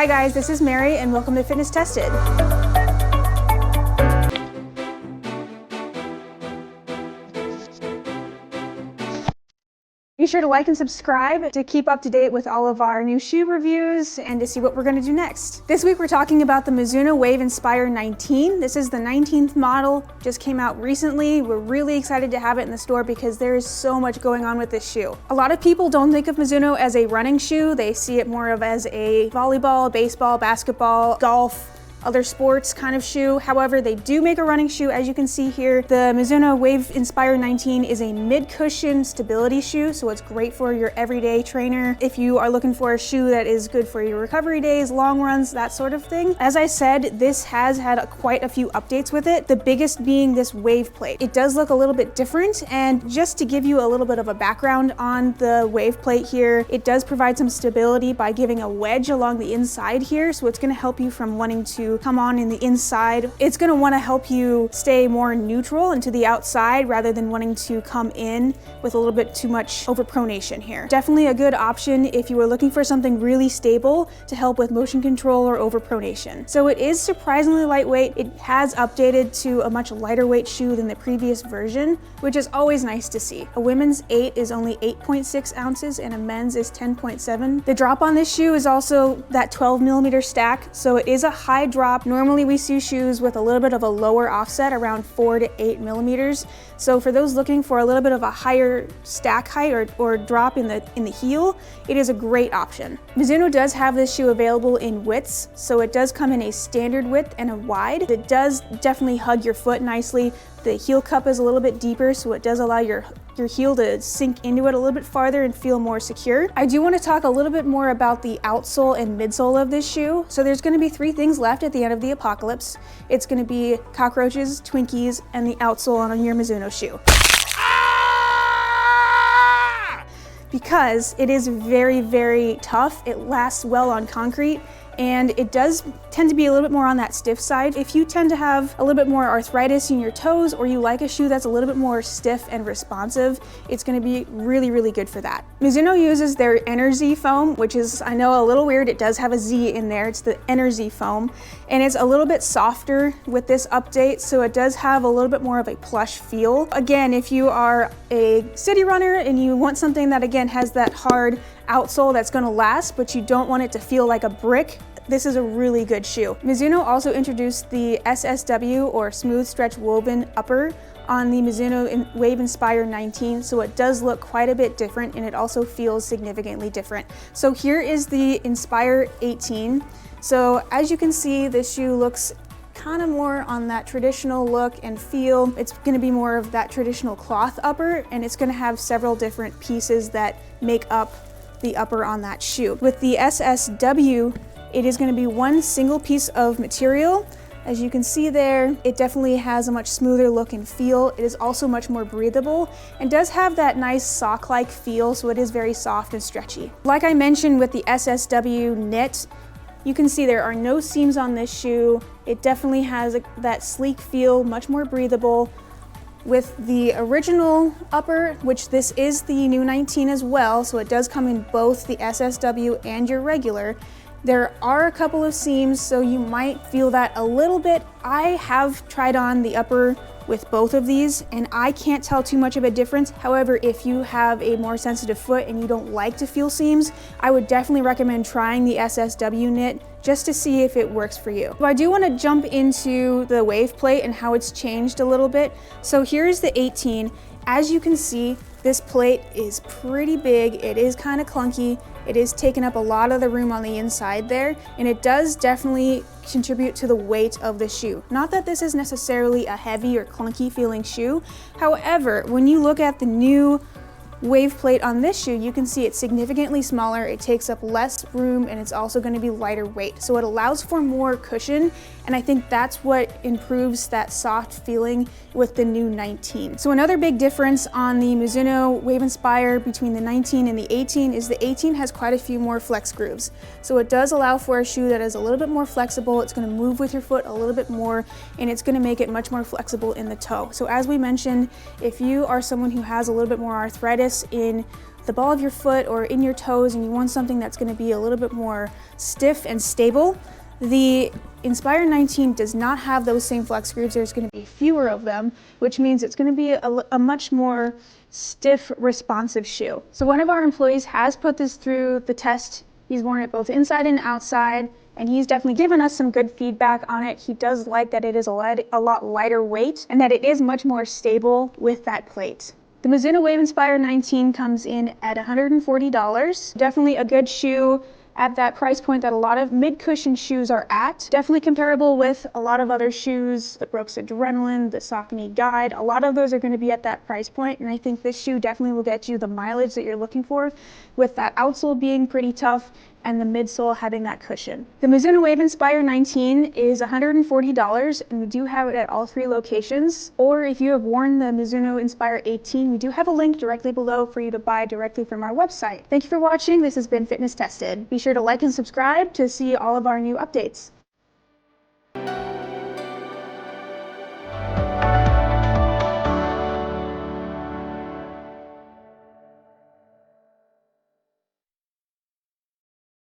Hi guys, this is Mary and welcome to Fitness Tested. Be sure to like and subscribe to keep up to date with all of our new shoe reviews and to see what we're going to do next. This week we're talking about the Mizuno Wave Inspire 19. This is the 19th model, just came out recently. We're really excited to have it in the store because there is so much going on with this shoe. A lot of people don't think of Mizuno as a running shoe. They see it more of as a volleyball, baseball, basketball, golf, other sports kind of shoe. However, they do make a running shoe, as you can see here. The Mizuno Wave Inspire 19 is a mid-cushion stability shoe, so it's great for your everyday trainer. If you are looking for a shoe that is good for your recovery days, long runs, that sort of thing. As I said, this has had quite a few updates with it, the biggest being this wave plate. It does look a little bit different, and just to give you a little bit of a background on the wave plate here, it does provide some stability by giving a wedge along the inside here, so it's going to help you from wanting to come on in the inside. It's going to want to help you stay more neutral and to the outside rather than wanting to come in with a little bit too much over pronation here. Definitely a good option if you were looking for something really stable to help with motion control or over pronation. So it is surprisingly lightweight. It has updated to a much lighter weight shoe than the previous version, which is always nice to see. A women's 8 is only 8.6 ounces and a men's is 10.7. The drop on this shoe is also that 12mm stack, so it is a high drop. Normally we see shoes with a little bit of a lower offset, around 4 to 8mm. So for those looking for a little bit of a higher stack height or drop in the heel, it is a great option. Mizuno does have this shoe available in widths, so it does come in a standard width and a wide. It does definitely hug your foot nicely. The heel cup is a little bit deeper, so it does allow your heel to sink into it a little bit farther and feel more secure. I do want to talk a little bit more about the outsole and midsole of this shoe. So there's going to be 3 things left at the end of the apocalypse. It's going to be cockroaches, Twinkies, and the outsole on your Mizuno shoe. Because it is very, very tough. It lasts well on concrete, and it does tend to be a little bit more on that stiff side. If you tend to have a little bit more arthritis in your toes, or you like a shoe that's a little bit more stiff and responsive, it's going to be really, really good for that. Mizuno uses their Enerzy Foam, which is, I know, a little weird. It does have a Z in there. It's the Enerzy Foam, and it's a little bit softer with this update, so it does have a little bit more of a plush feel. Again, if you are a city runner and you want something that, again, has that hard outsole that's going to last, but you don't want it to feel like a brick, this is a really good shoe. Mizuno also introduced the SSW, or Smooth Stretch Woven upper, on the Mizuno Wave Inspire 19, so it does look quite a bit different, and it also feels significantly different. So here is the Inspire 18. So as you can see, this shoe looks kind of more on that traditional look and feel. It's going to be more of that traditional cloth upper, and it's going to have several different pieces that make up the upper on that shoe. With the SSW, it is going to be one single piece of material. As you can see there, it definitely has a much smoother look and feel. It is also much more breathable and does have that nice sock-like feel, so it is very soft and stretchy. Like I mentioned with the SSW knit, you can see there are no seams on this shoe. It definitely has that sleek feel, much more breathable. With the original upper, which this is the new 19 as well, so it does come in both the SSW and your regular, there are a couple of seams, so you might feel that a little bit. I have tried on the upper with both of these, and I can't tell too much of a difference. However, if you have a more sensitive foot and you don't like to feel seams, I would definitely recommend trying the SSW knit just to see if it works for you. So I do want to jump into the wave plate and how it's changed a little bit. So here's the 18. As you can see, this plate is pretty big. It is kind of clunky. It is taking up a lot of the room on the inside there, and it does definitely contribute to the weight of the shoe. Not that this is necessarily a heavy or clunky feeling shoe. However, when you look at the new wave plate on this shoe, you can see it's significantly smaller, it takes up less room, and it's also going to be lighter weight. So it allows for more cushion, and I think that's what improves that soft feeling with the new 19. So another big difference on the Mizuno Wave Inspire between the 19 and the 18 is the 18 has quite a few more flex grooves. So it does allow for a shoe that is a little bit more flexible. It's going to move with your foot a little bit more, and it's going to make it much more flexible in the toe. So as we mentioned, if you are someone who has a little bit more arthritis in the ball of your foot or in your toes and you want something that's going to be a little bit more stiff and stable, the Inspire 19 does not have those same flex grooves. There's going to be fewer of them, which means it's going to be a much more stiff, responsive shoe. So one of our employees has put this through the test. He's worn it both inside and outside, and he's definitely given us some good feedback on it. He does like that it is a lot lighter weight and that it is much more stable with that plate. The Mizuno Wave Inspire 19 comes in at $140. Definitely a good shoe at that price point that a lot of mid-cushion shoes are at. Definitely comparable with a lot of other shoes, the Brooks Adrenaline, the Saucony Guide. A lot of those are going to be at that price point, and I think this shoe definitely will get you the mileage that you're looking for, with that outsole being pretty tough and the midsole having that cushion. The Mizuno Wave Inspire 19 is $140, and we do have it at all 3 locations. Or if you have worn the Mizuno Inspire 18, we do have a link directly below for you to buy directly from our website. Thank you for watching. This has been Fitness Tested. Be sure to like and subscribe to see all of our new updates.